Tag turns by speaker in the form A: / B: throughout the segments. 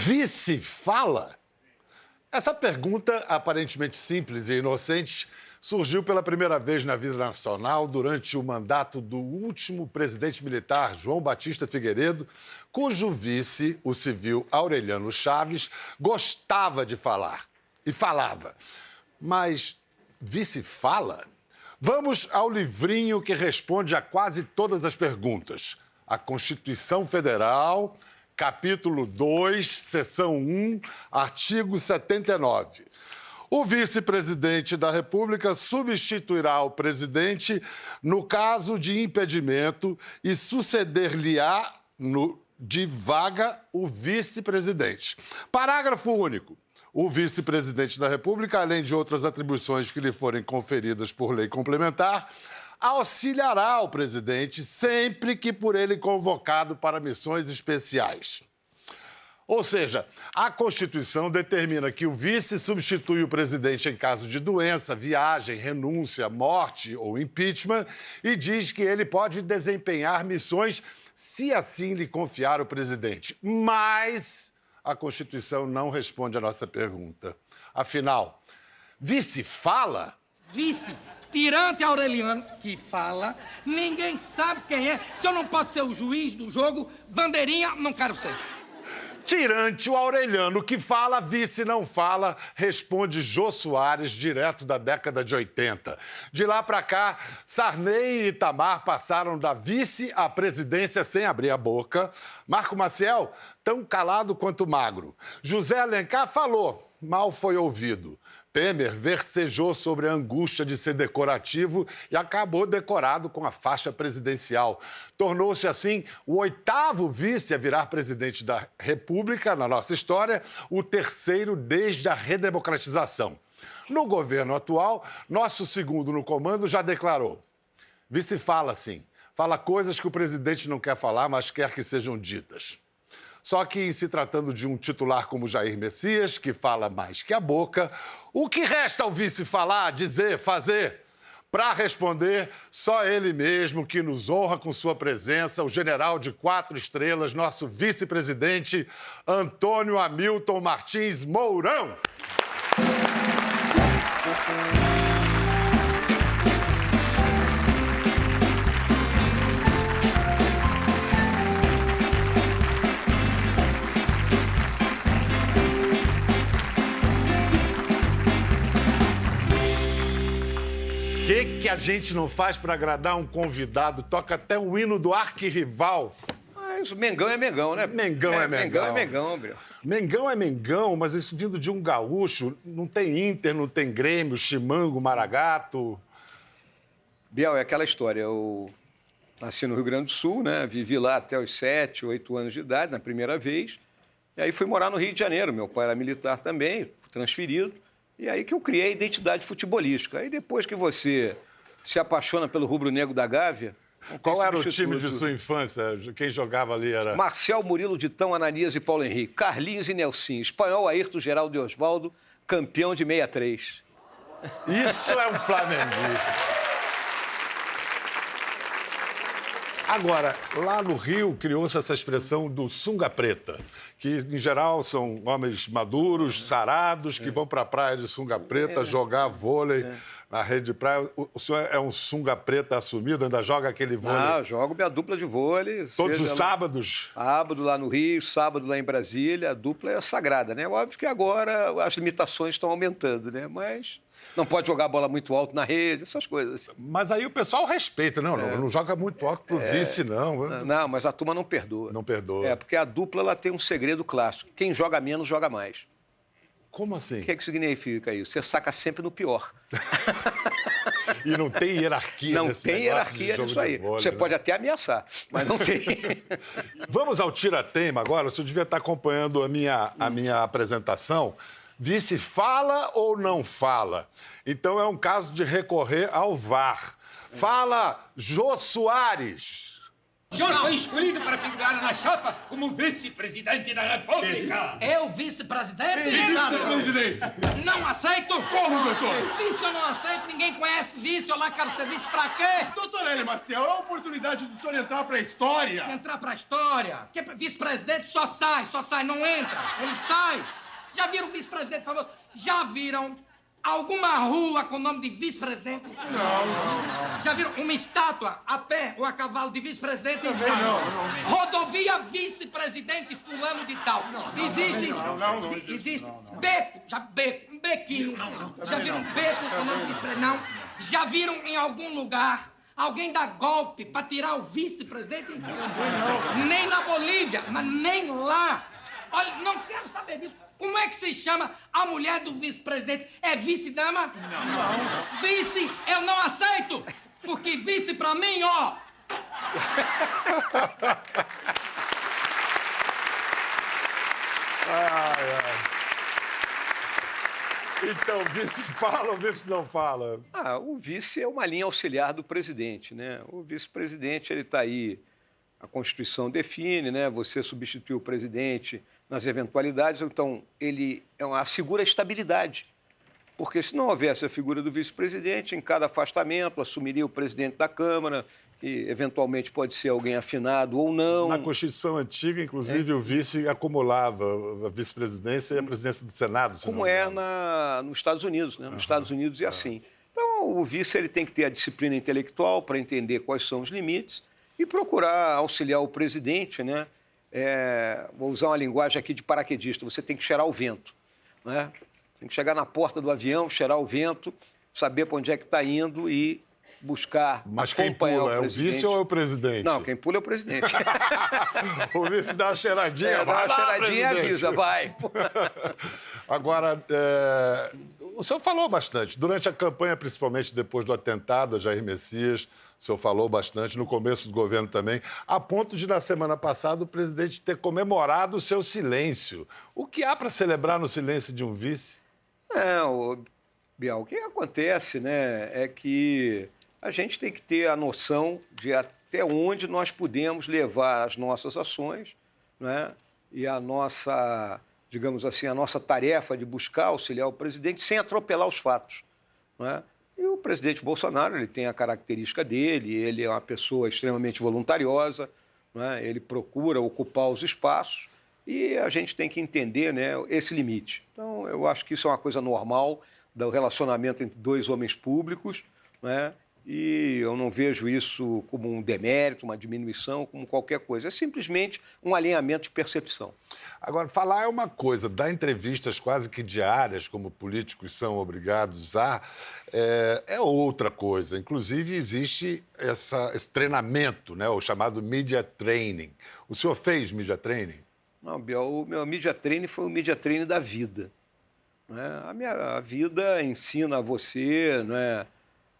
A: Vice fala? Essa pergunta, aparentemente simples e inocente, surgiu pela primeira vez na vida nacional durante o mandato do último presidente militar, João Batista Figueiredo, cujo vice, o civil Aureliano Chaves, gostava de falar. E falava. Mas vice fala? Vamos ao livrinho que responde a quase todas as perguntas. A Constituição Federal, capítulo 2, seção 1, artigo 79. O vice-presidente da República substituirá o presidente no caso de impedimento e suceder-lhe-á de vaga o vice-presidente. Parágrafo único. O vice-presidente da República, além de outras atribuições que lhe forem conferidas por lei complementar, auxiliará o presidente sempre que por ele convocado para missões especiais. Ou seja, a Constituição determina que o vice substitui o presidente em caso de doença, viagem, renúncia, morte ou impeachment e diz que ele pode desempenhar missões se assim lhe confiar o presidente. Mas a Constituição não responde à nossa pergunta. Afinal, vice fala?
B: Vice, tirante Aureliano, que fala, ninguém sabe quem é. Se eu não posso ser o juiz do jogo, bandeirinha, não quero ser.
A: Tirante o Aureliano, que fala, vice não fala, responde Jô Soares, direto da década de 80. De lá para cá, Sarney e Itamar passaram da vice à presidência sem abrir a boca. Marco Maciel, tão calado quanto magro. José Alencar falou, mal foi ouvido. Temer versejou sobre a angústia de ser decorativo e acabou decorado com a faixa presidencial. Tornou-se, assim, o 8º vice a virar presidente da República na nossa história, o 3º desde a redemocratização. No governo atual, nosso segundo no comando já declarou. Vice fala, sim. Fala coisas que o presidente não quer falar, mas quer que sejam ditas. Só que, em se tratando de um titular como Jair Messias, que fala mais que a boca, o que resta ao vice falar, dizer, fazer? Para responder, só ele mesmo, que nos honra com sua presença, o general de 4 estrelas, nosso vice-presidente, Antônio Hamilton Martins Mourão. O que a gente não faz para agradar um convidado? Toca até o hino do arquirrival.
C: Mas Mengão é Mengão, né?
A: Mengão é Mengão.
C: Mengão é Mengão, Bril.
A: Mengão é Mengão, mas isso vindo de um gaúcho, não tem Inter, não tem Grêmio, Chimango, Maragato.
C: Biel, é aquela história. Eu nasci no Rio Grande do Sul, né? Vivi lá até os 7, 8 anos de idade, na primeira vez. E aí fui morar no Rio de Janeiro. Meu pai era militar também, fui transferido. E aí que eu criei a identidade futebolística. Aí depois que você se apaixona pelo rubro-negro da Gávea...
A: Qual era o time de sua infância? Quem jogava ali era...
C: Marcel, Murilo, Ditão, Ananias e Paulo Henrique. Carlinhos e Nelsinho. Espanhol, Ayrton, Geraldo e Osvaldo. Campeão de 63.
A: Isso é um flamenguista. Agora, lá no Rio, criou-se essa expressão do sunga preta, que, em geral, são homens maduros, sarados, que vão para a praia de sunga preta jogar vôlei na rede de praia. O senhor é um sunga preta assumido? Ainda joga aquele vôlei?
C: Ah, jogo minha dupla de vôlei.
A: Todos os sábados?
C: Sábado lá no Rio, sábado lá em Brasília. A dupla é sagrada, né? Óbvio que agora as limitações estão aumentando, né? Mas... não pode jogar bola muito alto na rede, essas coisas.
A: Mas aí o pessoal respeita, não joga muito alto pro vice, não.
C: Não, mas a turma não perdoa.
A: Não perdoa.
C: Porque a dupla ela tem um segredo clássico. Quem joga menos, joga mais.
A: Como assim?
C: O que significa isso? Você saca sempre no pior.
A: E não tem hierarquia
C: não
A: nesse
C: tem hierarquia nisso aí.
A: Vôlei,
C: você
A: né?
C: pode até ameaçar, mas não tem.
A: Vamos ao tira-teima agora. O senhor devia estar acompanhando a minha apresentação. Vice fala ou não fala? Então é um caso de recorrer ao VAR. Fala, Jô Soares.
D: Jorge foi escolhido para figurar na chapa como vice-presidente da República.
B: Eu, vice-presidente?
E: Vice-presidente!
B: Não aceito!
E: Como, doutor?
B: Vice eu não aceito, ninguém conhece vice, eu lá quero ser vice pra quê?
E: Doutor Hélio Maciel, é a oportunidade do senhor entrar pra história.
B: Entrar pra história? Que vice-presidente só sai, não entra. Ele sai. Já viram vice-presidente famoso? Já viram alguma rua com o nome de vice-presidente? Não. Já viram uma estátua a pé ou a cavalo de vice-presidente?
E: Também não.
B: Rodovia vice-presidente fulano de tal. Existe?
E: Não existe.
B: Existe. Beco, um bequinho. Já viram um beco com o nome de vice-presidente? Não. Já viram em algum lugar alguém dar golpe para tirar o vice-presidente? Não. Nem na Bolívia, mas nem lá. Olha, não quero saber disso. Como é que se chama a mulher do vice-presidente? É vice-dama? Não. Vice, eu não aceito. Porque vice pra mim, ó...
A: Então, vice fala ou vice não fala?
C: O vice é uma linha auxiliar do presidente, né? O vice-presidente, ele está aí, a Constituição define, né? Você substitui o presidente nas eventualidades, então ele assegura a estabilidade. Porque se não houvesse a figura do vice-presidente, em cada afastamento assumiria o presidente da Câmara, que eventualmente pode ser alguém afinado ou não.
A: Na Constituição antiga, inclusive, o vice acumulava a vice-presidência e a presidência do Senado.
C: Como é nos Estados Unidos, né? Nos Estados Unidos é assim. Então, o vice ele tem que ter a disciplina intelectual para entender quais são os limites e procurar auxiliar o presidente, né? Vou usar uma linguagem aqui de paraquedista, você tem que cheirar o vento, né? Tem que chegar na porta do avião, cheirar o vento, saber para onde é que está indo e buscar
A: Mas quem
C: acompanhar
A: pula,
C: o presidente.
A: é o vice ou é o presidente?
C: Não, quem pula é o presidente.
A: O vice dá uma cheiradinha,
C: Dá
A: vai
C: uma
A: lá,
C: cheiradinha e
A: presidente.
C: avisa, vai.
A: Agora, o senhor falou bastante. Durante a campanha, principalmente depois do atentado a Jair Messias, o senhor falou bastante, no começo do governo também, a ponto de, na semana passada, o presidente ter comemorado o seu silêncio. O que há para celebrar no silêncio de um vice?
C: Bial, o que acontece, né, é que a gente tem que ter a noção de até onde nós podemos levar as nossas ações, né, e a nossa, digamos assim, a nossa tarefa de buscar auxiliar o presidente sem atropelar os fatos, né? E o presidente Bolsonaro, ele tem a característica dele, ele é uma pessoa extremamente voluntariosa, né? Ele procura ocupar os espaços e a gente tem que entender, né, esse limite. Então, eu acho que isso é uma coisa normal do relacionamento entre dois homens públicos, né? E eu não vejo isso como um demérito, uma diminuição, como qualquer coisa. É simplesmente um alinhamento de percepção.
A: Agora, falar é uma coisa, dar entrevistas quase que diárias, como políticos são obrigados a, é outra coisa. Inclusive, existe esse treinamento, né, o chamado media training. O senhor fez media training?
C: Não, Biel, o meu media training foi o media training da vida, né? A minha vida ensina a você, né,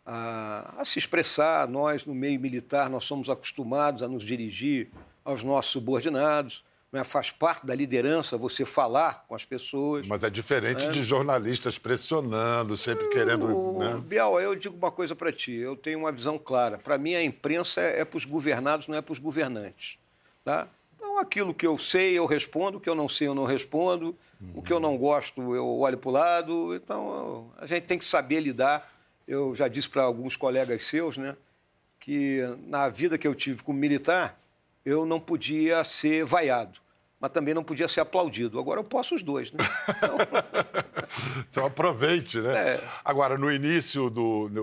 C: a se expressar. Nós, no meio militar, nós somos acostumados a nos dirigir aos nossos subordinados. Né? Faz parte da liderança você falar com as pessoas.
A: Mas é diferente de jornalistas pressionando, sempre querendo... Né?
C: Biel, eu digo uma coisa para ti. Eu tenho uma visão clara. Para mim, a imprensa é para os governados, não é para os governantes. Tá? Então, aquilo que eu sei, eu respondo. O que eu não sei, eu não respondo. O que eu não gosto, eu olho para o lado. Então, a gente tem que saber lidar. Eu já disse para alguns colegas seus, né, que na vida que eu tive como militar, eu não podia ser vaiado, mas também não podia ser aplaudido. Agora eu posso os dois, né?
A: Então aproveite, né?
C: É.
A: Agora, no início,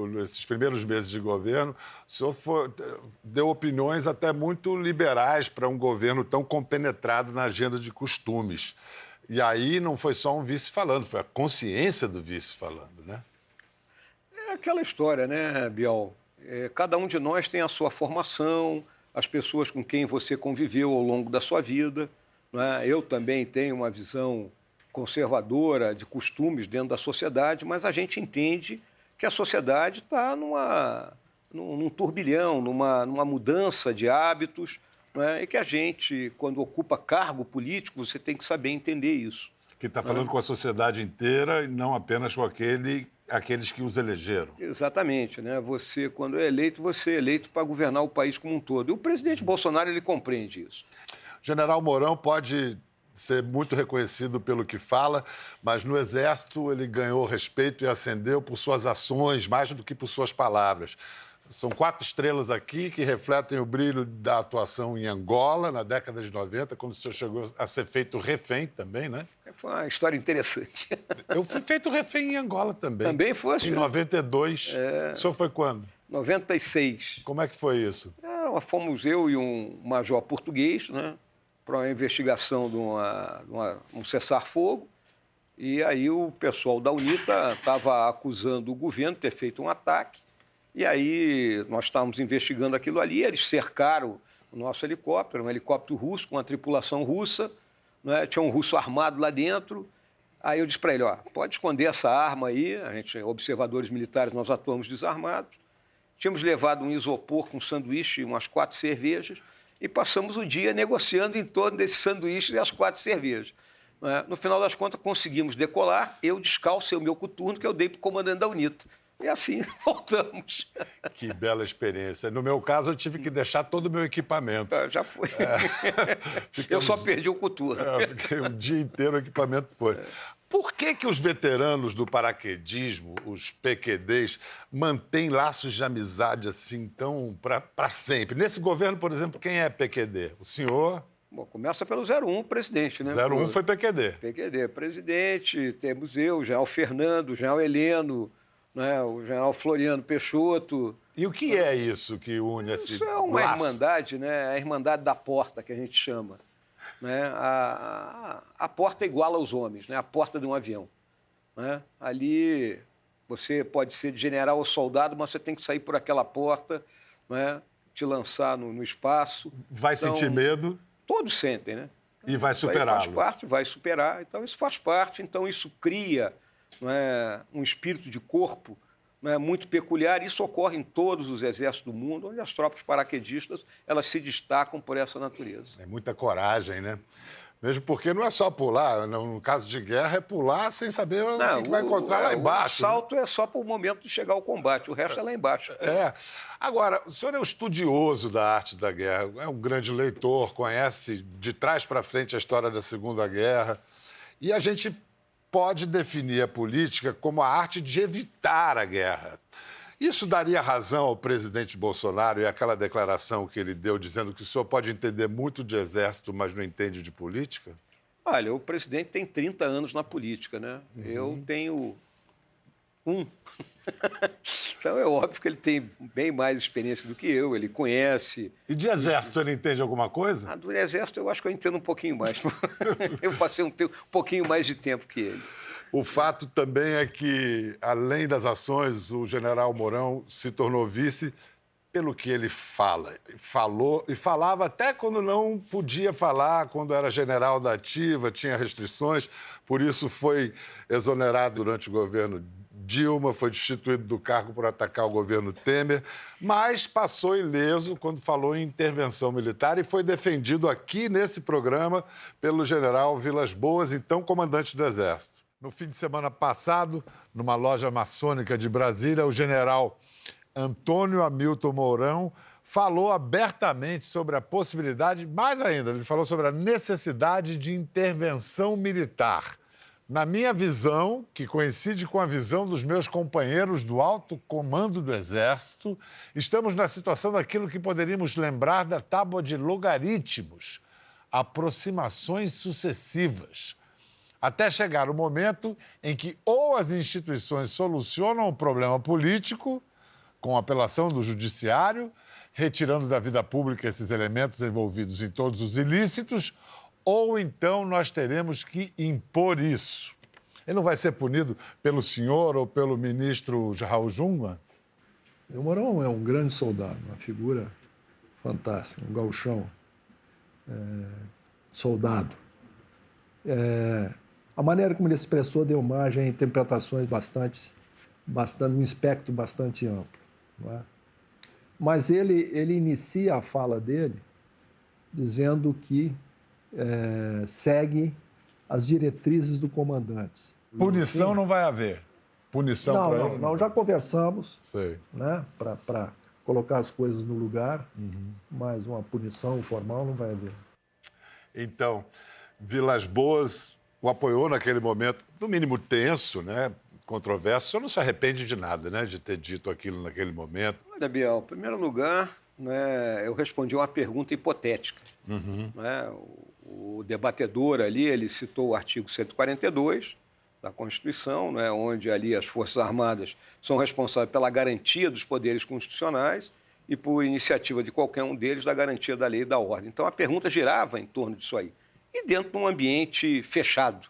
A: nesses primeiros meses de governo, o senhor deu opiniões até muito liberais para um governo tão compenetrado na agenda de costumes. E aí não foi só um vice falando, foi a consciência do vice falando, né?
C: É aquela história, né, Biel? Cada um de nós tem a sua formação, as pessoas com quem você conviveu ao longo da sua vida, né? Eu também tenho uma visão conservadora de costumes dentro da sociedade, mas a gente entende que a sociedade está num turbilhão, numa mudança de hábitos, né? E que a gente, quando ocupa cargo político, você tem que saber entender isso.
A: Que está falando com a sociedade inteira e não apenas com aquele aqueles que os elegeram.
C: Exatamente, né? Você, quando é eleito, você é eleito para governar o país como um todo. E o presidente Bolsonaro, ele compreende isso.
A: General Mourão pode ser muito reconhecido pelo que fala, mas no Exército ele ganhou respeito e ascendeu por suas ações, mais do que por suas palavras. São 4 estrelas aqui que refletem o brilho da atuação em Angola, na década de 90, quando o senhor chegou a ser feito refém também, né?
C: Foi uma história interessante.
A: Eu fui feito refém em Angola também.
C: Também fosse?
A: Em 92. O senhor foi quando?
C: 96.
A: Como é que foi isso?
C: Fomos eu e um major português, né, para uma investigação de um cessar-fogo. E aí o pessoal da UNITA estava acusando o governo de ter feito um ataque. E aí nós estávamos investigando aquilo ali, eles cercaram o nosso helicóptero, um helicóptero russo com uma tripulação russa, né? Tinha um russo armado lá dentro. Aí eu disse para ele, pode esconder essa arma aí, a gente, observadores militares, nós atuamos desarmados. Tínhamos levado um isopor com sanduíche e umas 4 cervejas e passamos o dia negociando em torno desse sanduíche e as 4 cervejas. No final das contas, conseguimos decolar, eu descalcei o meu coturno que eu dei para o comandante da UNITA. E assim voltamos.
A: Que bela experiência. No meu caso, eu tive que deixar todo o meu equipamento.
C: Já foi. Eu só perdi o coturno.
A: Fiquei o dia inteiro, o equipamento foi. Por que os veteranos do paraquedismo, os PQDs, mantêm laços de amizade assim tão para sempre? Nesse governo, por exemplo, quem é PQD? O senhor?
C: Bom, começa pelo 01, presidente, né?
A: 01 foi PQD.
C: PQD, presidente, temos eu, o general Fernando, o general Heleno, né, o general Floriano Peixoto.
A: E o que é isso que une esse
C: Isso é uma
A: laço?
C: irmandade, né? A irmandade da porta, que a gente chama. Né? A porta iguala aos homens, né? A porta de um avião. Né? Ali você pode ser de general ou soldado, mas você tem que sair por aquela porta, né? Te lançar no espaço.
A: Vai sentir medo.
C: Todos sentem, né?
A: E vai superá-lo.
C: Faz parte, vai superar. Então, isso faz parte. Então, isso cria, né, um espírito de corpo, né, muito peculiar. Isso ocorre em todos os exércitos do mundo, onde as tropas paraquedistas elas se destacam por essa natureza.
A: É muita coragem, né? Mesmo porque não é só pular. No caso de guerra, é pular sem saber o que vai encontrar lá embaixo.
C: O salto é só para o momento de chegar ao combate. O resto é lá embaixo.
A: Agora, o senhor é um estudioso da arte da guerra, é um grande leitor, conhece de trás para frente a história da Segunda Guerra. E a gente pode definir a política como a arte de evitar a guerra. Isso daria razão ao presidente Bolsonaro e àquela declaração que ele deu dizendo que o senhor pode entender muito de exército, mas não entende de política?
C: Olha, o presidente tem 30 anos na política, né? Eu tenho 1. Então é óbvio que ele tem bem mais experiência do que eu, ele conhece.
A: E de exército ele entende alguma coisa?
C: Do exército eu acho que eu entendo um pouquinho mais. Eu passei um pouquinho mais de tempo que ele.
A: O fato também é que, além das ações, o general Mourão se tornou vice pelo que ele falou e falava até quando não podia falar, quando era general da ativa, tinha restrições, por isso foi exonerado durante o governo Dilma, foi destituído do cargo por atacar o governo Temer, mas passou ileso quando falou em intervenção militar e foi defendido aqui nesse programa pelo general Vilas Boas, então comandante do Exército. No fim de semana passado, numa loja maçônica de Brasília, o general Antônio Hamilton Mourão falou abertamente sobre a possibilidade, mais ainda, ele falou sobre a necessidade de intervenção militar. Na minha visão, que coincide com a visão dos meus companheiros do alto comando do Exército, estamos na situação daquilo que poderíamos lembrar da tábua de logaritmos, aproximações sucessivas, até chegar o momento em que ou as instituições solucionam o problema político, com apelação do judiciário, retirando da vida pública esses elementos envolvidos em todos os ilícitos, ou então nós teremos que impor isso. Ele não vai ser punido pelo senhor ou pelo ministro Raul Jungmann?
F: O Mourão é um grande soldado, uma figura fantástica, um gauchão, soldado. A maneira como ele expressou deu margem a interpretações um espectro bastante amplo. Não é? Mas ele inicia a fala dele dizendo que segue as diretrizes do comandante.
A: Punição não vai haver. punição para ele?
F: Não, já conversamos,
A: Sei.
F: né, para colocar as coisas no lugar, mas uma punição formal não vai haver.
A: Então, Vilas Boas o apoiou naquele momento, no mínimo tenso, né? Controverso. O senhor não se arrepende de nada, né? De ter dito aquilo naquele momento.
C: Olha, Biel, em primeiro lugar, né, eu respondi uma pergunta hipotética. Né? O debatedor ali, ele citou o artigo 142 da Constituição, né, onde ali as Forças Armadas são responsáveis pela garantia dos poderes constitucionais e por iniciativa de qualquer um deles da garantia da lei e da ordem. Então, a pergunta girava em torno disso aí. E dentro de um ambiente fechado,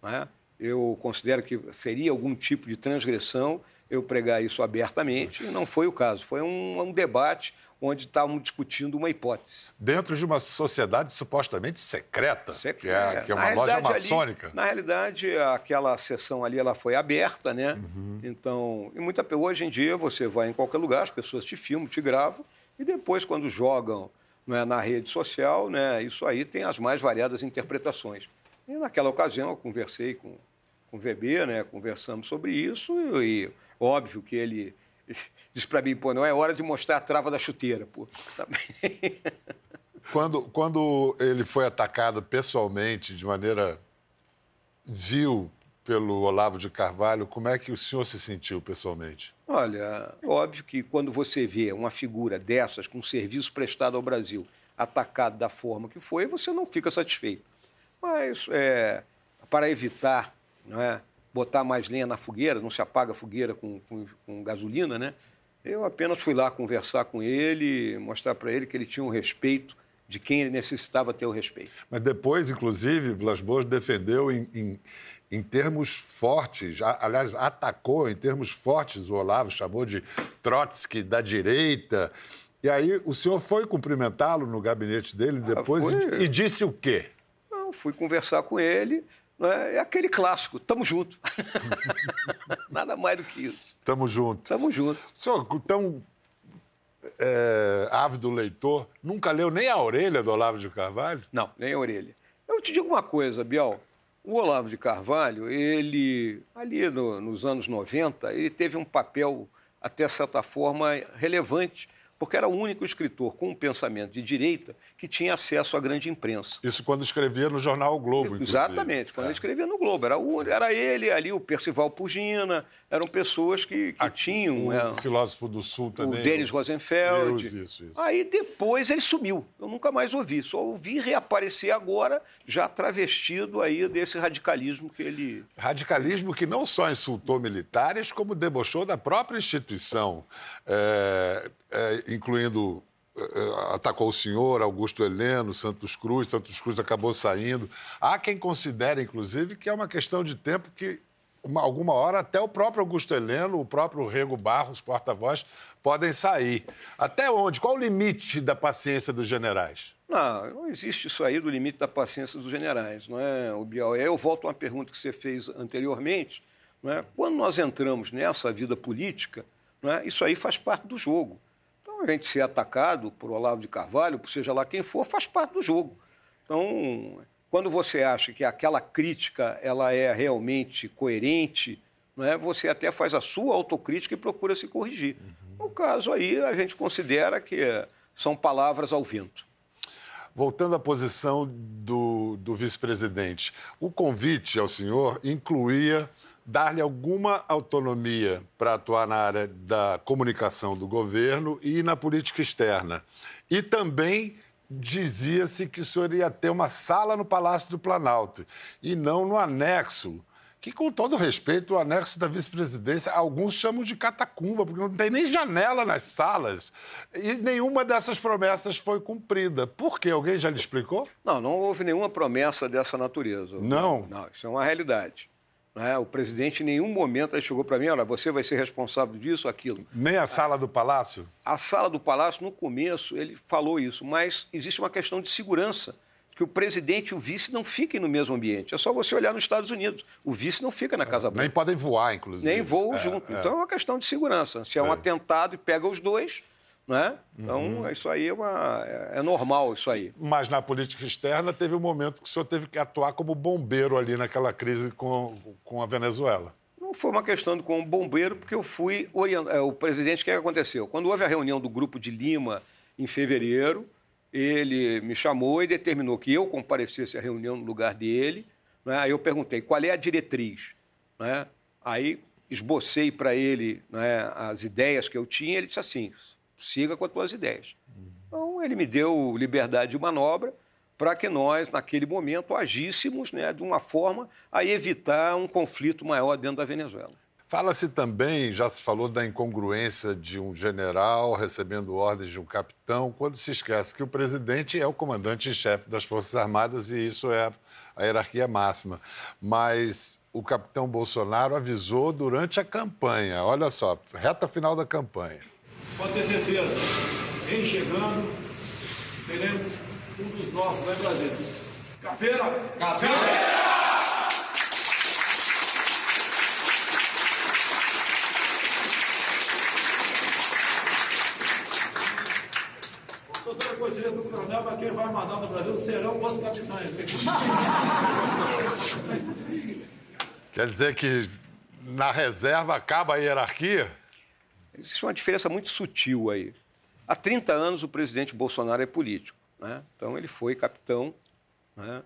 C: né? Eu considero que seria algum tipo de transgressão eu pregar isso abertamente, e não foi o caso. Foi um debate onde estavam discutindo uma hipótese.
A: Dentro de uma sociedade supostamente secreta, que é uma loja maçônica.
C: Ali, na realidade, aquela sessão ali ela foi aberta, né? Então, hoje em dia você vai em qualquer lugar, as pessoas te filmam, te gravam, e depois, quando jogam, né, na rede social, né, isso aí tem as mais variadas interpretações. E naquela ocasião eu conversei com o VB, né, conversamos sobre isso, e óbvio que ele disse para mim, pô, não é hora de mostrar a trava da chuteira, pô. Também.
A: Quando ele foi atacado pessoalmente, de maneira vil, pelo Olavo de Carvalho, como é que o senhor se sentiu pessoalmente?
C: Olha, óbvio que quando você vê uma figura dessas, com um serviço prestado ao Brasil, atacado da forma que foi, você não fica satisfeito. Mas, para evitar, não é, botar mais lenha na fogueira, não se apaga a fogueira com gasolina, né? Eu apenas fui lá conversar com ele, mostrar para ele que ele tinha um respeito de quem ele necessitava ter o respeito.
A: Mas depois, inclusive, Vilas Boas defendeu em termos fortes, aliás, atacou em termos fortes o Olavo, chamou de Trotsky da direita. E aí o senhor foi cumprimentá-lo no gabinete dele depois e disse o quê?
C: Eu fui conversar com ele, né? É aquele clássico, tamo junto. Nada mais do que isso.
A: Tamo junto.
C: Tamo junto.
A: O senhor, tão ávido leitor, nunca leu nem a orelha do Olavo de Carvalho?
C: Não, nem a orelha. Eu te digo uma coisa, Biel. O Olavo de Carvalho, ele, ali nos anos 90, ele teve um papel, até certa forma, relevante, porque era o único escritor com um pensamento de direita que tinha acesso à grande imprensa.
A: Isso quando escrevia no jornal O Globo, inclusive.
C: Exatamente, quando ele escrevia no Globo. Era ele, ali o Percival Pugina, eram pessoas que tinham...
A: O filósofo do Sul também.
C: O Denis Rosenfeld.
A: Isso.
C: Aí depois ele sumiu. Eu nunca mais ouvi. Só ouvi reaparecer agora, já travestido aí desse radicalismo que ele...
A: Radicalismo que não só insultou militares, como debochou da própria instituição. Incluindo, atacou o senhor, Augusto Heleno, Santos Cruz acabou saindo. Há quem considere, inclusive, que é uma questão de tempo que, alguma hora, até o próprio Augusto Heleno, o próprio Rego Barros, porta-voz, podem sair. Até onde? Qual o limite da paciência dos generais?
C: Não existe isso aí do limite da paciência dos generais, não é, o Biel? Eu volto a uma pergunta que você fez anteriormente, não é? Quando nós entramos nessa vida política, não é? Isso aí faz parte do jogo. A gente ser atacado por Olavo de Carvalho, por seja lá quem for, faz parte do jogo. Então, quando você acha que aquela crítica ela é realmente coerente, não é? Você até faz a sua autocrítica e procura se corrigir. No caso aí, a gente considera que são palavras ao vento.
A: Voltando à posição do vice-presidente, o convite ao senhor incluía dar-lhe alguma autonomia para atuar na área da comunicação do governo e na política externa. E também dizia-se que o senhor ia ter uma sala no Palácio do Planalto e não no anexo, que, com todo respeito, o anexo da vice-presidência, alguns chamam de catacumba, porque não tem nem janela nas salas. E nenhuma dessas promessas foi cumprida. Por quê? Alguém já lhe explicou?
C: Não houve nenhuma promessa dessa natureza.
A: Não?
C: Não, isso é uma realidade. O presidente em nenhum momento ele chegou para mim, olha, você vai ser responsável disso, aquilo.
A: Nem a sala do Palácio?
C: A sala do Palácio, no começo, ele falou isso, mas existe uma questão de segurança, que o presidente e o vice não fiquem no mesmo ambiente. É só você olhar nos Estados Unidos. O vice não fica na Casa Branca.
A: Nem podem voar, inclusive.
C: Nem voam junto. Então é uma questão de segurança. Se é um atentado e pega os dois... Né? Então, isso aí é normal, isso aí.
A: Mas na política externa teve um momento que o senhor teve que atuar como bombeiro ali naquela crise com a Venezuela.
C: Não Não foi uma questão de como bombeiro, porque eu fui o presidente, o que aconteceu? Quando houve a reunião do Grupo de Lima em fevereiro, ele me chamou e determinou que eu comparecesse à reunião no lugar dele, né? Aí eu perguntei, qual é a diretriz? Né? Aí esbocei para ele, né, as ideias que eu tinha, ele disse assim, siga com as tuas ideias. Então, ele me deu liberdade de manobra para que nós, naquele momento, agíssemos, né, de uma forma a evitar um conflito maior dentro da Venezuela.
A: Fala-se também, já se falou da incongruência de um general recebendo ordens de um capitão, quando se esquece que o presidente é o comandante-chefe das Forças Armadas e isso é a hierarquia máxima. Mas o capitão Bolsonaro avisou durante a campanha, olha só, reta final da campanha.
E: Pode ter certeza, em chegando, teremos um dos nossos lá em Brasília. Cafeira! Cafeira! Doutora Cotias do Coronel, para quem vai mandar no Brasil serão os capitães.
A: Quer dizer que na reserva acaba a hierarquia?
C: Existe uma diferença muito sutil aí. Há 30 anos o presidente Bolsonaro é político, né? Então, ele foi capitão, né?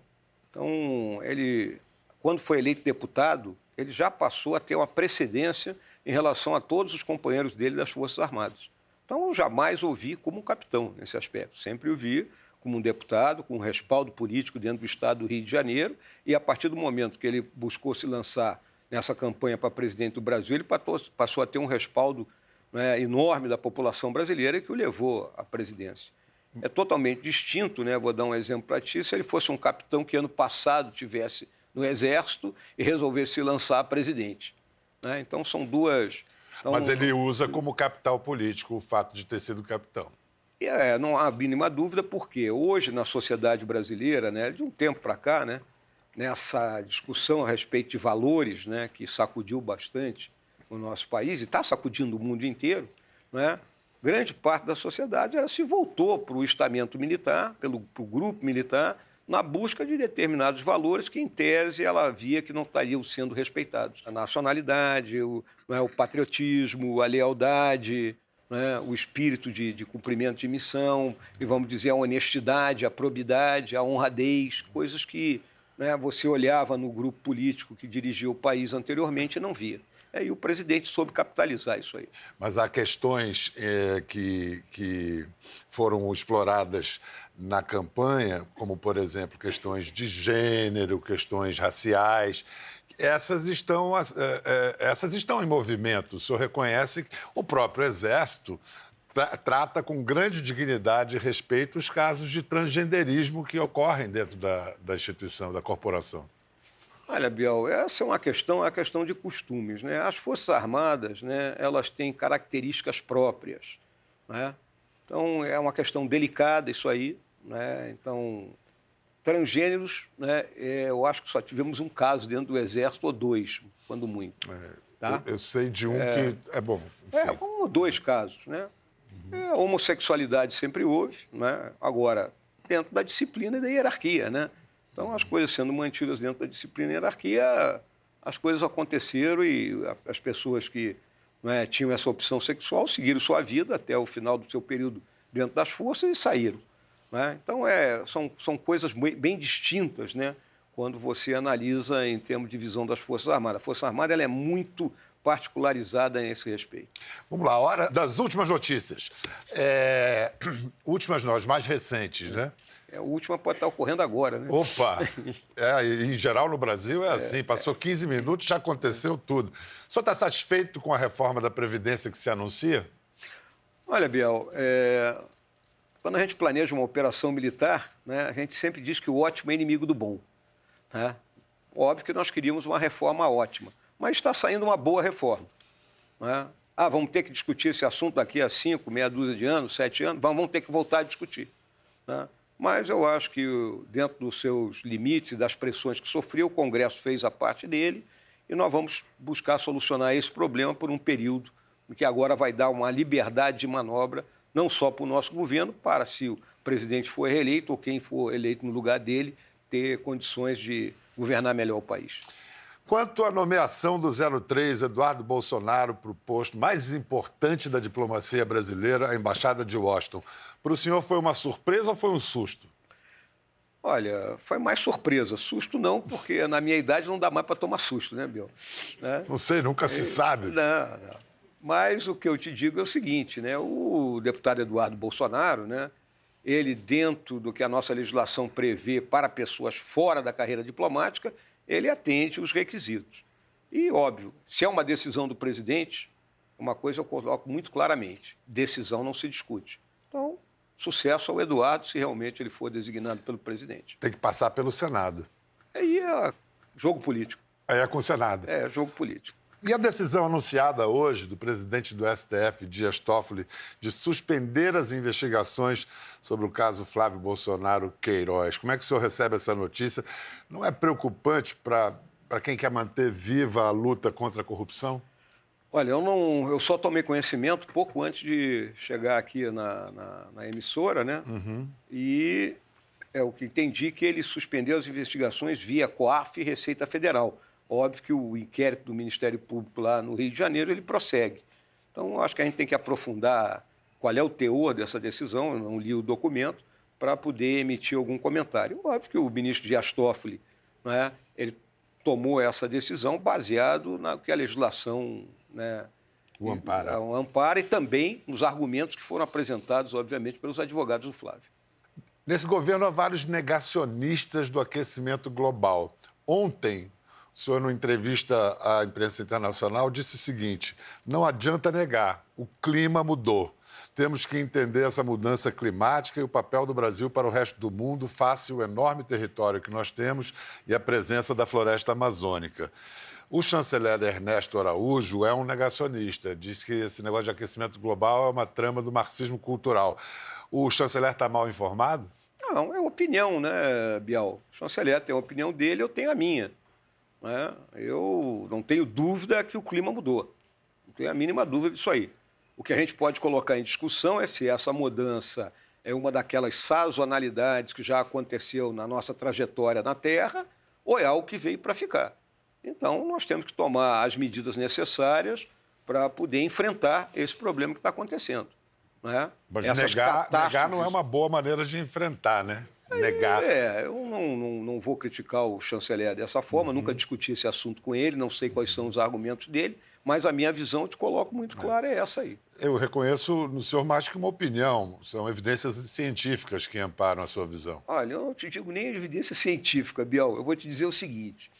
C: Então, ele, quando foi eleito deputado, ele já passou a ter uma precedência em relação a todos os companheiros dele das Forças Armadas. Então, eu jamais o vi como um capitão nesse aspecto. Sempre o vi como um deputado, com um respaldo político dentro do estado do Rio de Janeiro. E, a partir do momento que ele buscou se lançar nessa campanha para presidente do Brasil, ele passou a ter um respaldo, né, enorme da população brasileira que o levou à presidência. É totalmente distinto, né? Vou dar um exemplo para ti, se ele fosse um capitão que ano passado tivesse no Exército e resolvesse se lançar a presidente, né? Então, são duas... Então,
A: mas ele usa como capital político o fato de ter sido capitão.
C: Não há a mínima dúvida, porque hoje, na sociedade brasileira, né, de um tempo para cá, né, nessa discussão a respeito de valores, né, que sacudiu bastante o nosso país e está sacudindo o mundo inteiro, né, grande parte da sociedade ela se voltou para o estamento militar, para o grupo militar, na busca de determinados valores que, em tese, ela via que não estariam sendo respeitados. A nacionalidade, o patriotismo, a lealdade, né, o espírito de cumprimento de missão, e vamos dizer a honestidade, a probidade, a honradez, coisas que, né, você olhava no grupo político que dirigia o país anteriormente e não via. E o presidente soube capitalizar isso aí.
A: Mas há questões que foram exploradas na campanha, como, por exemplo, questões de gênero, questões raciais. Essas estão em movimento. O senhor reconhece que o próprio Exército trata com grande dignidade e respeito os casos de transgenderismo que ocorrem dentro da instituição, da corporação.
C: Olha, Biel, essa é uma questão de costumes, né? As Forças Armadas, né, elas têm características próprias, né? Então, é uma questão delicada isso aí, né? Então, transgêneros, né, eu acho que só tivemos um caso dentro do Exército, ou dois, quando muito. Tá?
A: Eu sei de um que é bom. Enfim.
C: Um ou dois casos, né? A homossexualidade sempre houve, né? Agora, dentro da disciplina e da hierarquia, né? Então, as coisas sendo mantidas dentro da disciplina e hierarquia, as coisas aconteceram e as pessoas que, né, tinham essa opção sexual seguiram sua vida até o final do seu período dentro das forças e saíram, né? Então, são coisas bem distintas, né, quando você analisa em termos de visão das Forças Armadas. A Força Armada ela é muito particularizada nesse respeito.
A: Vamos lá, hora das últimas notícias. Últimas não, as mais recentes, né?
C: A última pode estar ocorrendo agora, né?
A: Opa! Em geral, no Brasil é assim, passou 15 minutos, já aconteceu tudo. O senhor está satisfeito com a reforma da Previdência que se anuncia?
C: Olha, Biel, quando a gente planeja uma operação militar, né, a gente sempre diz que o ótimo é inimigo do bom, né? Óbvio que nós queríamos uma reforma ótima, mas está saindo uma boa reforma, né? Vamos ter que discutir esse assunto daqui a 5, meia dúzia de anos, 7 anos, vamos ter que voltar a discutir, né? Mas eu acho que, dentro dos seus limites e das pressões que sofreu, o Congresso fez a parte dele e nós vamos buscar solucionar esse problema por um período que agora vai dar uma liberdade de manobra, não só para o nosso governo, para, se o presidente for reeleito ou quem for eleito no lugar dele, ter condições de governar melhor o país.
A: Quanto à nomeação do 03, Eduardo Bolsonaro, para o posto mais importante da diplomacia brasileira, a Embaixada de Washington, para o senhor foi uma surpresa ou foi um susto?
C: Olha, foi mais surpresa. Susto não, porque na minha idade não dá mais para tomar susto, né, Biel? Né?
A: Não sei, nunca se sabe.
C: Não. Mas o que eu te digo é o seguinte, né? O deputado Eduardo Bolsonaro, né? Ele, dentro do que a nossa legislação prevê para pessoas fora da carreira diplomática, ele atende os requisitos. E, óbvio, se é uma decisão do presidente, uma coisa eu coloco muito claramente: decisão não se discute. Então, sucesso ao Eduardo, se realmente ele for designado pelo presidente.
A: Tem que passar pelo Senado.
C: Aí é jogo político.
A: Aí é com o Senado.
C: É jogo político.
A: E a decisão anunciada hoje do presidente do STF, Dias Toffoli, de suspender as investigações sobre o caso Flávio Bolsonaro Queiroz. Como é que o senhor recebe essa notícia? Não é preocupante para quem quer manter viva a luta contra a corrupção?
C: Olha, eu só tomei conhecimento pouco antes de chegar aqui na emissora, né? E o que entendi que ele suspendeu as investigações via COAF e Receita Federal. Óbvio que o inquérito do Ministério Público lá no Rio de Janeiro, ele prossegue. Então, acho que a gente tem que aprofundar qual é o teor dessa decisão, eu não li o documento, para poder emitir algum comentário. Óbvio que o ministro Dias Toffoli, né, ele tomou essa decisão baseado na que a legislação, né,
A: o ampara.
C: O ampara, e também nos argumentos que foram apresentados, obviamente, pelos advogados do Flávio.
A: Nesse governo há vários negacionistas do aquecimento global. Ontem, o senhor, numa entrevista à imprensa internacional, disse o seguinte: não adianta negar, o clima mudou. Temos que entender essa mudança climática e o papel do Brasil para o resto do mundo face ao enorme território que nós temos e a presença da floresta amazônica. O chanceler Ernesto Araújo é um negacionista, diz que esse negócio de aquecimento global é uma trama do marxismo cultural. O chanceler está mal informado?
C: Não, é opinião, né, Bial? O chanceler tem a opinião dele, eu tenho a minha. Né? Eu não tenho dúvida que o clima mudou. Não tenho a mínima dúvida disso aí. O que a gente pode colocar em discussão é se essa mudança é uma daquelas sazonalidades que já aconteceu na nossa trajetória na Terra ou é algo que veio para ficar. Então, nós temos que tomar as medidas necessárias para poder enfrentar esse problema que está acontecendo. Né?
A: Mas negar não é uma boa maneira de enfrentar, né? Negar.
C: Eu não vou criticar o chanceler dessa forma, nunca discuti esse assunto com ele, não sei quais são os argumentos dele, mas a minha visão, eu te coloco muito clara, é essa aí.
A: Eu reconheço no senhor mais que uma opinião, são evidências científicas que amparam a sua visão.
C: Olha, eu não te digo nem evidência científica, Biel, eu vou te dizer o seguinte: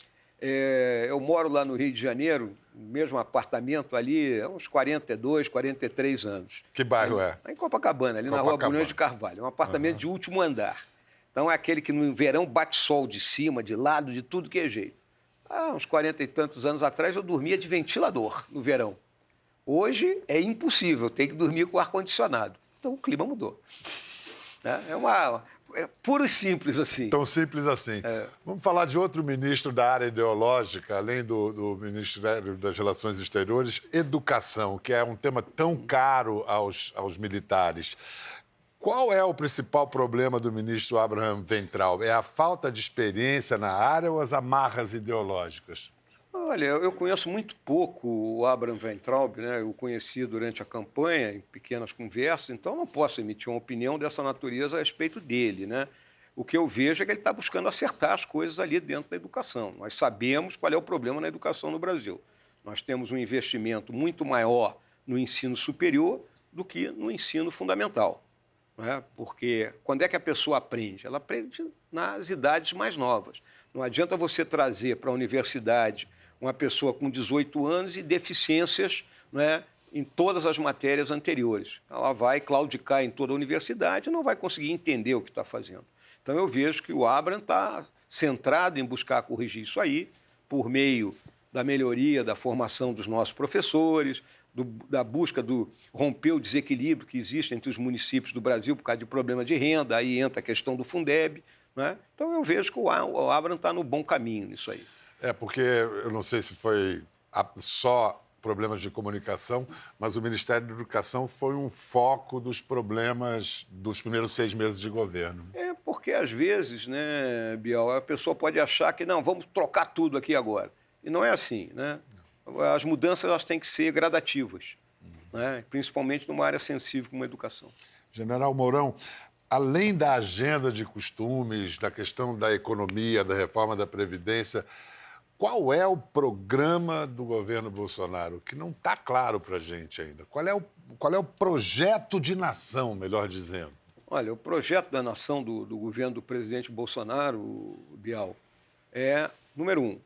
C: eu moro lá no Rio de Janeiro, no mesmo apartamento ali, há uns 42, 43 anos.
A: Que bairro é?
C: Em Copacabana, ali na Rua Bulhões de Carvalho, é um apartamento de último andar. Então, é aquele que no verão bate sol de cima, de lado, de tudo que é jeito. Há uns 40 e tantos anos atrás, eu dormia de ventilador no verão. Hoje é impossível, tem que dormir com ar-condicionado. Então, o clima mudou. É puro e simples assim.
A: Tão simples assim. Vamos falar de outro ministro da área ideológica, além do Ministério das Relações Exteriores, educação, que é um tema tão caro aos militares. Qual é o principal problema do ministro Abraham Weintraub? É a falta de experiência na área ou as amarras ideológicas?
C: Olha, eu conheço muito pouco o Abraham Weintraub, né? Eu o conheci durante a campanha, em pequenas conversas, então não posso emitir uma opinião dessa natureza a respeito dele, né? O que eu vejo é que ele está buscando acertar as coisas ali dentro da educação. Nós sabemos qual é o problema na educação no Brasil. Nós temos um investimento muito maior no ensino superior do que no ensino fundamental. Né? Porque quando é que a pessoa aprende? Ela aprende nas idades mais novas. Não adianta você trazer para a universidade uma pessoa com 18 anos e deficiências, né, em todas as matérias anteriores. Ela vai claudicar em toda a universidade e não vai conseguir entender o que está fazendo. Então, eu vejo que o Abraham está centrado em buscar corrigir isso aí, por meio da melhoria da formação dos nossos professores, da busca do romper o desequilíbrio que existe entre os municípios do Brasil por causa de problema de renda, aí entra a questão do Fundeb. Né? Então, eu vejo que o Abraham está no bom caminho nisso aí.
A: Porque eu não sei se foi só problemas de comunicação, mas o Ministério da Educação foi um foco dos problemas dos primeiros 6 meses de governo.
C: Porque às vezes, né, Biel, a pessoa pode achar que não, vamos trocar tudo aqui agora. E não é assim, né? As mudanças elas têm que ser gradativas, né? Principalmente numa área sensível como a educação.
A: General Mourão, além da agenda de costumes, da questão da economia, da reforma da Previdência, qual é o programa do governo Bolsonaro? Que não está claro para a gente ainda. Qual é o projeto de nação, melhor dizendo?
C: Olha, o projeto da nação do governo do presidente Bolsonaro, Bial, é, número 1,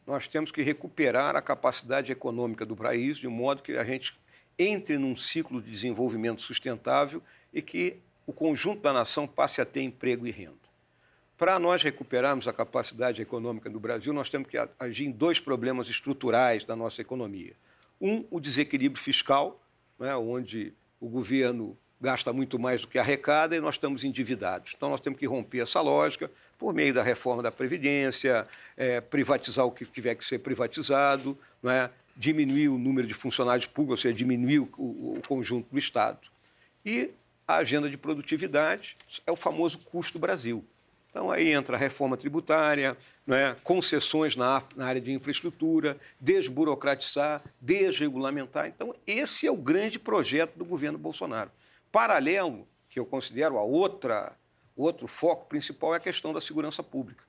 C: nós temos que recuperar a capacidade econômica do país de modo que a gente entre num ciclo de desenvolvimento sustentável e que o conjunto da nação passe a ter emprego e renda. Para nós recuperarmos a capacidade econômica do Brasil, nós temos que agir em 2 problemas estruturais da nossa economia. O desequilíbrio fiscal, né, onde o governo gasta muito mais do que arrecada e nós estamos endividados. Então, nós temos que romper essa lógica por meio da reforma da Previdência, privatizar o que tiver que ser privatizado, né, diminuir o número de funcionários públicos, ou seja, diminuir o conjunto do Estado. E a agenda de produtividade é o famoso custo Brasil. Então, aí entra a reforma tributária, né, concessões na área de infraestrutura, desburocratizar, desregulamentar. Então, esse é o grande projeto do governo Bolsonaro. Paralelo, que eu considero outro foco principal, é a questão da segurança pública.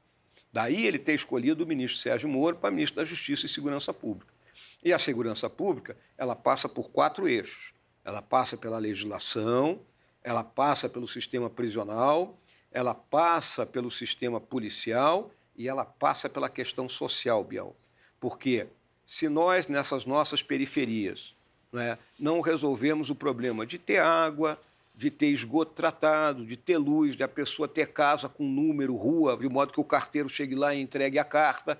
C: Daí ele ter escolhido o ministro Sérgio Moro para ministro da Justiça e Segurança Pública. E a segurança pública, ela passa por 4 eixos. Ela passa pela legislação, ela passa pelo sistema prisional, ela passa pelo sistema policial e ela passa pela questão social, Bial. Porque se nós, nessas nossas periferias, não resolvemos o problema de ter água, de ter esgoto tratado, de ter luz, de a pessoa ter casa com número, rua, de modo que o carteiro chegue lá e entregue a carta,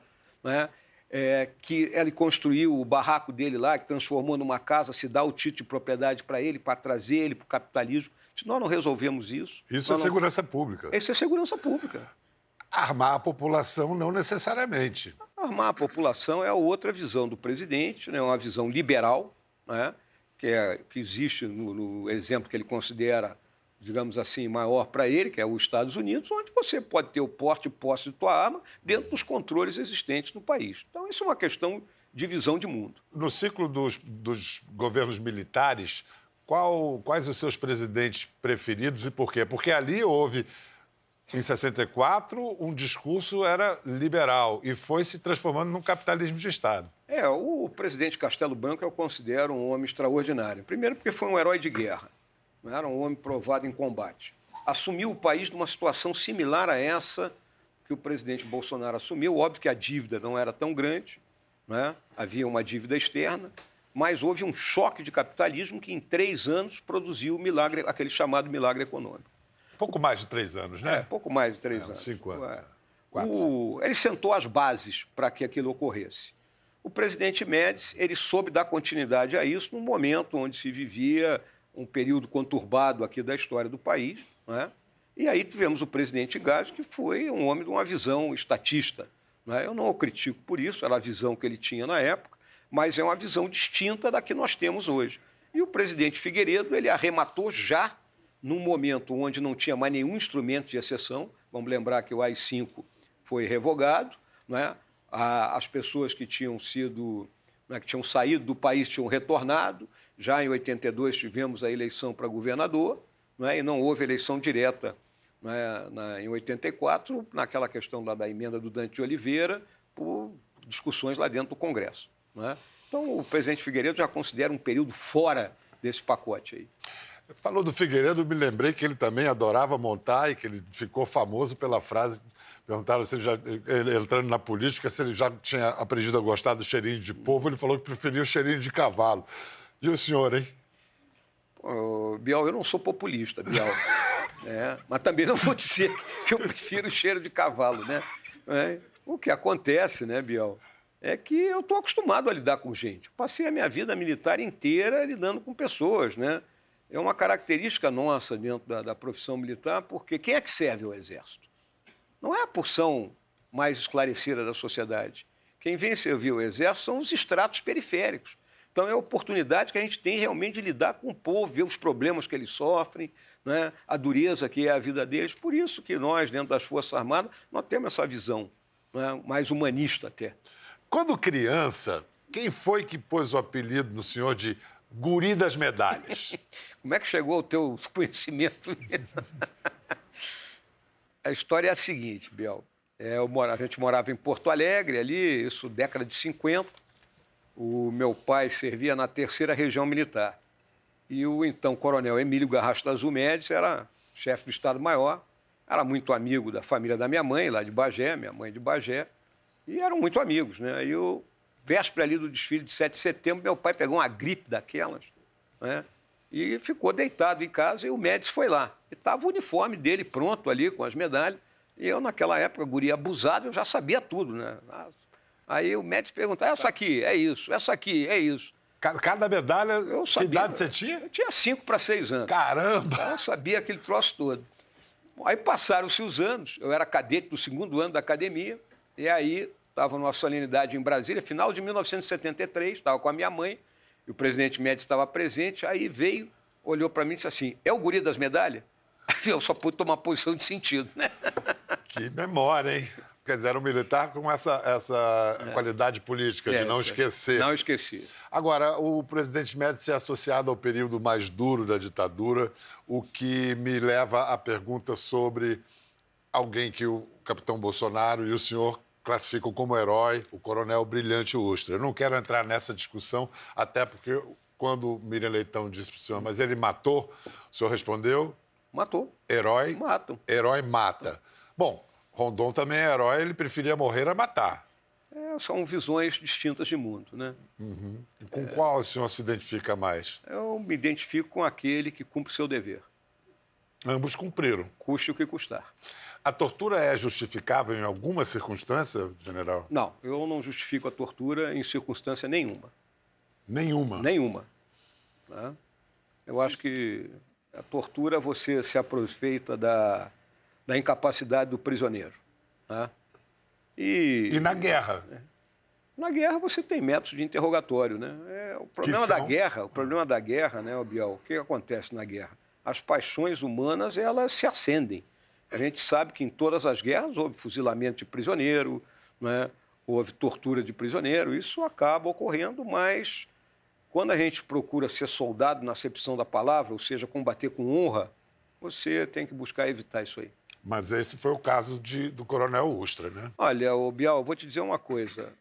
C: que ele construiu o barraco dele lá, que transformou numa casa, se dá o título de propriedade para ele, para trazer ele para o capitalismo. Se nós não resolvemos isso...
A: Isso é segurança pública.
C: Isso é segurança pública.
A: Armar a população não necessariamente.
C: Armar a população é a outra visão do presidente, né? Uma visão liberal, né? que existe no exemplo que ele considera, digamos assim, maior para ele, que é os Estados Unidos, onde você pode ter o porte e posse de tua arma dentro dos controles existentes no país. Então, isso é uma questão de visão de mundo.
A: No ciclo dos governos militares, quais os seus presidentes preferidos e por quê? Porque ali houve, em 64, um discurso era liberal e foi se transformando num capitalismo de Estado.
C: O presidente Castelo Branco eu considero um homem extraordinário. Primeiro porque foi um herói de guerra, não era um homem provado em combate. Assumiu o país numa situação similar a essa que o presidente Bolsonaro assumiu. Óbvio que a dívida não era tão grande, né? Havia uma dívida externa, mas houve um choque de capitalismo que em 3 anos produziu o milagre, aquele chamado milagre econômico.
A: Pouco mais de 3 anos, né?
C: Pouco mais de 3 anos.
A: 5 anos.
C: Ele sentou as bases para que aquilo ocorresse. O presidente Médici, ele soube dar continuidade a isso num momento onde se vivia um período conturbado aqui da história do país, né? E aí tivemos o presidente Gás, que foi um homem de uma visão estatista, né? Eu não o critico por isso, era a visão que ele tinha na época, mas é uma visão distinta da que nós temos hoje. E o presidente Figueiredo, ele arrematou já num momento onde não tinha mais nenhum instrumento de exceção. Vamos lembrar que o AI-5 foi revogado, né? As pessoas que tinham sido, né, que tinham saído do país tinham retornado. Já em 82 tivemos a eleição para governador, né, e não houve eleição direta, né, em 84, naquela questão lá da emenda do Dante de Oliveira, por discussões lá dentro do Congresso, né? Então, o presidente Figueiredo já considera um período fora desse pacote aí.
A: Falou do Figueiredo, me lembrei que ele também adorava montar e que ele ficou famoso pela frase. Perguntaram se ele entrando na política, se ele já tinha aprendido a gostar do cheirinho de polvo. Ele falou que preferia o cheirinho de cavalo. E o senhor, hein?
C: Bial, eu não sou populista, Bial. Mas também não vou dizer que eu prefiro o cheiro de cavalo, né? O que acontece, né, Bial, é que eu estou acostumado a lidar com gente. Passei a minha vida militar inteira lidando com pessoas, né? É uma característica nossa dentro da profissão militar, porque quem é que serve ao Exército? Não é a porção mais esclarecida da sociedade. Quem vem servir o Exército são os estratos periféricos. Então, é a oportunidade que a gente tem realmente de lidar com o povo, ver os problemas que eles sofrem, né? A dureza que é a vida deles. Por isso que nós, dentro das Forças Armadas, nós temos essa visão, né, mais humanista até.
A: Quando criança, quem foi que pôs o apelido no senhor de Guri das Medalhas?
C: Como é que chegou o teu conhecimento? A história é a seguinte, Biel. A gente morava em Porto Alegre, ali, isso década de 50. O meu pai servia na 3ª Região Militar. E o então coronel Emílio Garrasto Azul Médici era chefe do Estado-Maior, era muito amigo da família da minha mãe, lá de Bagé, minha mãe de Bagé, e eram muito amigos, né? Aí, véspera ali do desfile de 7 de setembro, meu pai pegou uma gripe daquelas, né? E ficou deitado em casa e o Médici foi lá. E estava o uniforme dele pronto ali, com as medalhas. E eu, naquela época, guri abusado, eu já sabia tudo, né? Aí o Médici perguntava, essa aqui é isso, essa aqui é isso.
A: Cada medalha,
C: Eu sabia,
A: que idade você tinha?
C: Eu tinha 5 para 6 anos.
A: Caramba!
C: Eu sabia aquele troço todo. Aí passaram-se os anos, eu era cadete do 2º ano da academia, e aí estava numa solenidade em Brasília, final de 1973, estava com a minha mãe, e o presidente Médici estava presente, aí veio, olhou para mim e disse assim, é o guri das medalhas? Eu só pude tomar posição de sentido, né?
A: Que memória, hein? Quer dizer, era um militar com essa qualidade política, de não esquecer.
C: Não esqueci.
A: Agora, o presidente Médici é associado ao período mais duro da ditadura, o que me leva à pergunta sobre alguém que o capitão Bolsonaro e o senhor classificam como herói, o coronel Brilhante Ustra. Eu não quero entrar nessa discussão, até porque quando Miriam Leitão disse para o senhor, mas ele matou, o senhor respondeu?
C: Matou.
A: Herói.
C: Matam.
A: Herói mata. Bom, Rondon também é herói, ele preferia morrer a matar.
C: São visões distintas de mundo, né?
A: Uhum. E com qual o senhor se identifica mais?
C: Eu me identifico com aquele que cumpre o seu dever.
A: Ambos cumpriram.
C: Custe o que custar.
A: A tortura é justificável em alguma circunstância, general?
C: Não, eu não justifico a tortura em circunstância nenhuma.
A: Nenhuma?
C: Nenhuma. Tá? Eu acho que a tortura você se aproveita da incapacidade do prisioneiro. Tá?
A: E na guerra?
C: Na guerra você tem métodos de interrogatório, né? O problema da guerra, né, Biel? O que acontece na guerra? As paixões humanas, elas se acendem. A gente sabe que em todas as guerras houve fuzilamento de prisioneiro, né? Houve tortura de prisioneiro, isso acaba ocorrendo, mas quando a gente procura ser soldado na acepção da palavra, ou seja, combater com honra, você tem que buscar evitar isso aí.
A: Mas esse foi o caso do coronel Ustra, né?
C: Olha, Bial, vou te dizer uma coisa.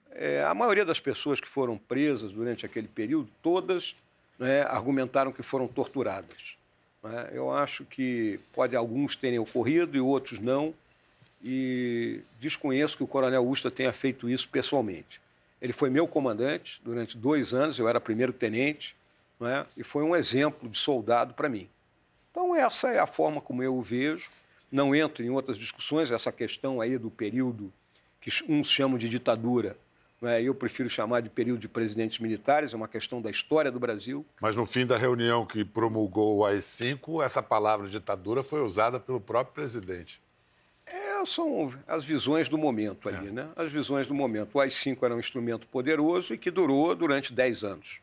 C: A maioria das pessoas que foram presas durante aquele período, todas, né, argumentaram que foram torturadas. Né? Eu acho que pode alguns terem ocorrido e outros não, e desconheço que o coronel Ustra tenha feito isso pessoalmente. Ele foi meu comandante durante 2 anos, eu era primeiro-tenente, né, e foi um exemplo de soldado para mim. Então, essa é a forma como eu o vejo. Não entro em outras discussões, essa questão aí do período que uns chamam de ditadura, né? Eu prefiro chamar de período de presidentes militares, é uma questão da história do Brasil.
A: Mas no fim da reunião que promulgou o AI-5, essa palavra ditadura foi usada pelo próprio presidente.
C: São as visões do momento ali, né? As visões do momento. O AI-5 era um instrumento poderoso e que durou durante 10 anos,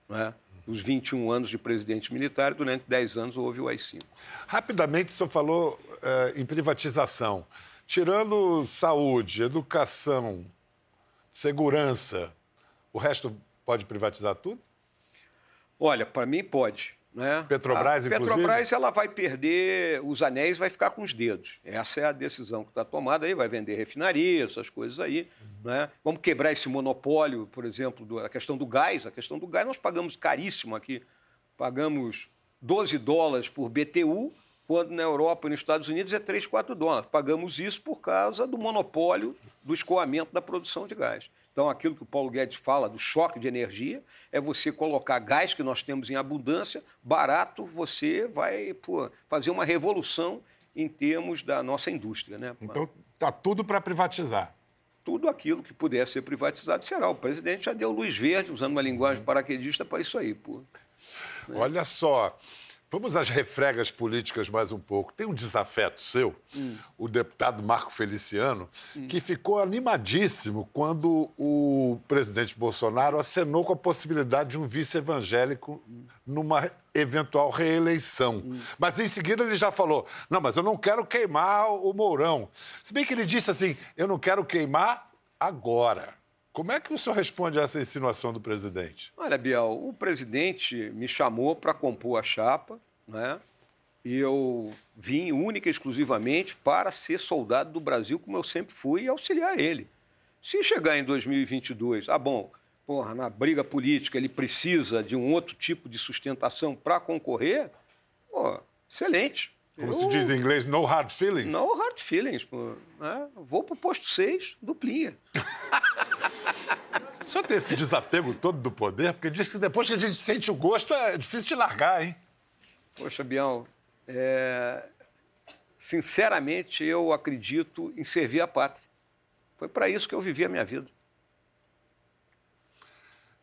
C: né? Os 21 anos de presidente militar, durante 10 anos houve o AI-5.
A: Rapidamente, o senhor falou em privatização. Tirando saúde, educação, segurança, o resto pode privatizar tudo?
C: Olha, para mim pode. Né?
A: Petrobras, inclusive?
C: Petrobras, ela vai perder os anéis, vai ficar com os dedos. Essa é a decisão que está tomada aí, vai vender refinaria, essas coisas aí. Né? Vamos quebrar esse monopólio, por exemplo, a questão do gás. A questão do gás nós pagamos caríssimo aqui. Pagamos $12 por BTU, quando na Europa e nos Estados Unidos é $3, $4. Pagamos isso por causa do monopólio do escoamento da produção de gás. Então, aquilo que o Paulo Guedes fala do choque de energia é você colocar gás que nós temos em abundância, barato, você vai fazer uma revolução em termos da nossa indústria. Né?
A: Então, está tudo para privatizar.
C: Tudo aquilo que puder ser privatizado será. O presidente já deu luz verde, usando uma linguagem paraquedista, para isso aí.
A: Olha só, vamos às refregas políticas mais um pouco. Tem um desafeto seu, o deputado Marco Feliciano, que ficou animadíssimo quando o presidente Bolsonaro acenou com a possibilidade de um vice evangélico numa eventual reeleição. Mas em seguida ele já falou, não, mas eu não quero queimar o Mourão. Se bem que ele disse assim, eu não quero queimar agora. Como é que o senhor responde a essa insinuação do presidente?
C: Olha, Biel, o presidente me chamou para compor a chapa, né? E eu vim única e exclusivamente para ser soldado do Brasil, como eu sempre fui, e auxiliar ele. Se chegar em 2022, na briga política ele precisa de um outro tipo de sustentação para concorrer, excelente.
A: Como se diz em inglês, no hard feelings?
C: No hard feelings, né? Vou para o posto 6 do Plinha.
A: O senhor tem esse desapego todo do poder? Porque diz que depois que a gente sente o gosto, é difícil de largar, hein?
C: Poxa, Biel, sinceramente, eu acredito em servir a pátria. Foi para isso que eu vivi a minha vida.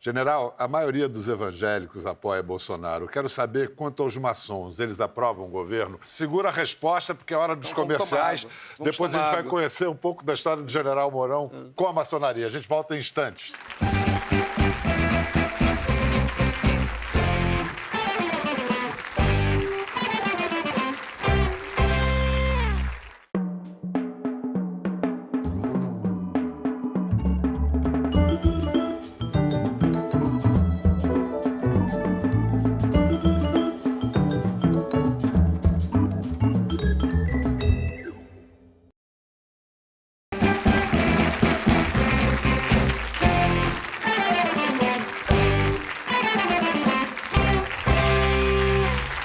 A: General, a maioria dos evangélicos apoia Bolsonaro. Quero saber quanto aos maçons. Eles aprovam o governo? Segura a resposta, porque é hora dos comerciais. Depois a gente vai conhecer um pouco da história do general Mourão com a maçonaria. A gente volta em instantes.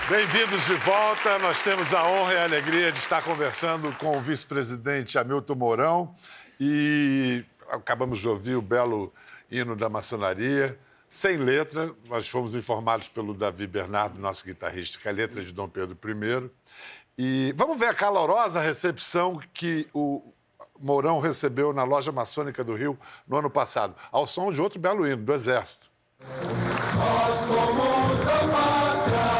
A: Bem-vindos de volta. Nós temos a honra e a alegria de estar conversando com o vice-presidente Hamilton Mourão e acabamos de ouvir o belo hino da maçonaria, sem letra. Nós fomos informados pelo Davi Bernardo, nosso guitarrista, que é a letra de Dom Pedro I. E vamos ver a calorosa recepção que o Mourão recebeu na loja maçônica do Rio no ano passado, ao som de outro belo hino, do Exército.
G: Nós somos a pátria.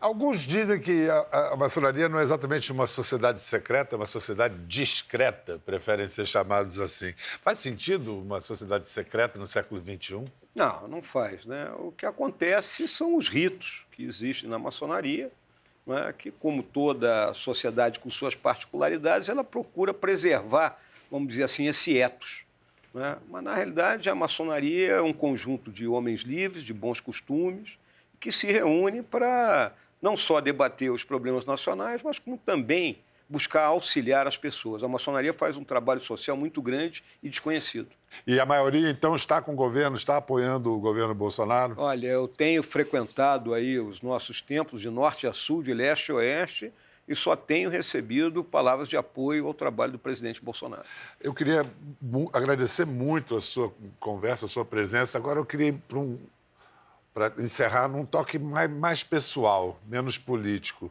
A: Alguns dizem que a maçonaria não é exatamente uma sociedade secreta, é uma sociedade discreta, preferem ser chamados assim. Faz sentido uma sociedade secreta no século XXI?
C: Não, não faz, né? O que acontece são os ritos que existem na maçonaria, né? Que, como toda sociedade com suas particularidades, ela procura preservar, vamos dizer assim, esse ethos, né? Mas, na realidade, a maçonaria é um conjunto de homens livres, de bons costumes, que se reúne para não só debater os problemas nacionais, mas como também buscar auxiliar as pessoas. A maçonaria faz um trabalho social muito grande e desconhecido.
A: E a maioria, então, está com o governo, está apoiando o governo Bolsonaro?
C: Olha, eu tenho frequentado aí os nossos templos de norte a sul, de leste a oeste, e só tenho recebido palavras de apoio ao trabalho do presidente Bolsonaro.
A: Eu queria agradecer muito a sua conversa, a sua presença. Agora eu queria ir para encerrar num toque mais pessoal, menos político.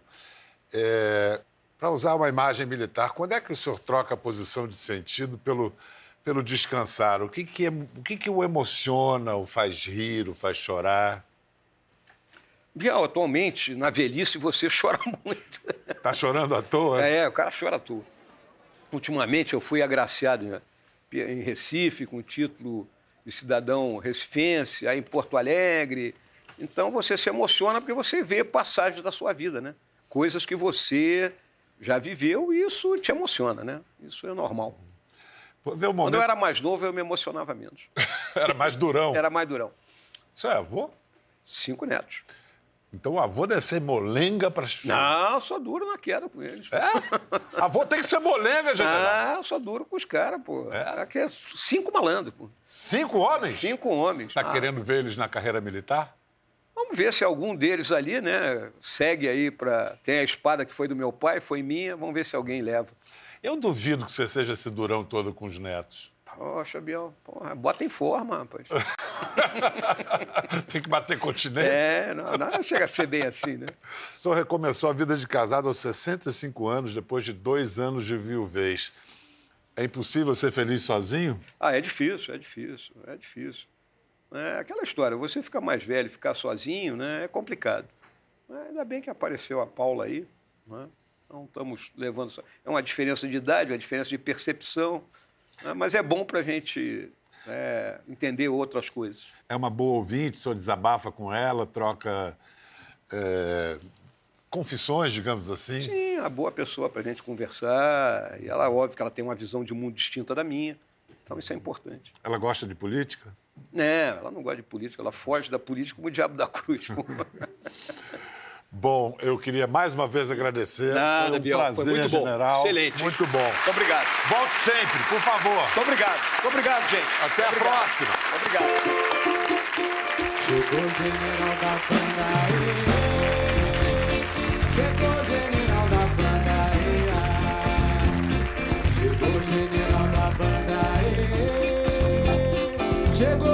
A: Para usar uma imagem militar, quando é que o senhor troca a posição de sentido pelo descansar? O que o emociona, o faz rir, o faz chorar?
C: Biel, atualmente, na velhice, você chora muito.
A: Está chorando à toa?
C: O cara chora à toa. Ultimamente, eu fui agraciado em Recife com o título de cidadão recifense, aí em Porto Alegre. Então, você se emociona porque você vê passagens da sua vida, né? Coisas que você já viveu e isso te emociona, né? Isso é normal. Quando eu era mais novo, eu me emocionava menos.
A: Era mais durão?
C: Era mais durão.
A: Você é avô?
C: 5 netos.
A: Então o avô deve ser molenga para...
C: Não, eu sou duro na queda com eles.
A: Avô tem que ser molenga, general.
C: Eu sou duro com os caras, pô. Aqui é 5 malandros, pô.
A: 5 homens?
C: 5 homens.
A: Está querendo ver eles na carreira militar?
C: Vamos ver se algum deles ali, né, segue aí para... Tem a espada que foi do meu pai, foi minha, vamos ver se alguém leva.
A: Eu duvido que você seja esse durão todo com os netos.
C: Rocha, Biel, porra, bota em forma, rapaz.
A: Tem que bater continência.
C: Não chega a ser bem assim, né?
A: O senhor recomeçou a vida de casado aos 65 anos, depois de 2 anos de viuvez. É impossível ser feliz sozinho?
C: É difícil. É aquela história, você ficar mais velho, ficar sozinho, né, é complicado. Ainda bem que apareceu a Paula aí, né? Não estamos levando... É uma diferença de idade, uma diferença de percepção, né? Mas é bom para a gente entender outras coisas.
A: É uma boa ouvinte, o senhor desabafa com ela, troca confissões, digamos assim?
C: Sim, uma boa pessoa para a gente conversar. E ela, óbvio que ela tem uma visão de mundo distinta da minha. Então, isso é importante.
A: Ela gosta de política?
C: Ela não gosta de política. Ela foge da política como o diabo da cruz.
A: Bom, eu queria mais uma vez agradecer.
C: Nada,
A: foi um
C: Biel,
A: prazer,
C: foi muito bom.
A: general.
C: Excelente.
A: Muito bom.
C: Muito obrigado.
A: Volte sempre, por favor.
C: Muito obrigado, gente.
A: Até a próxima.
C: Obrigado.
G: Chegou o general da banda, chegou o general da banda, chegou o general da banda, chegou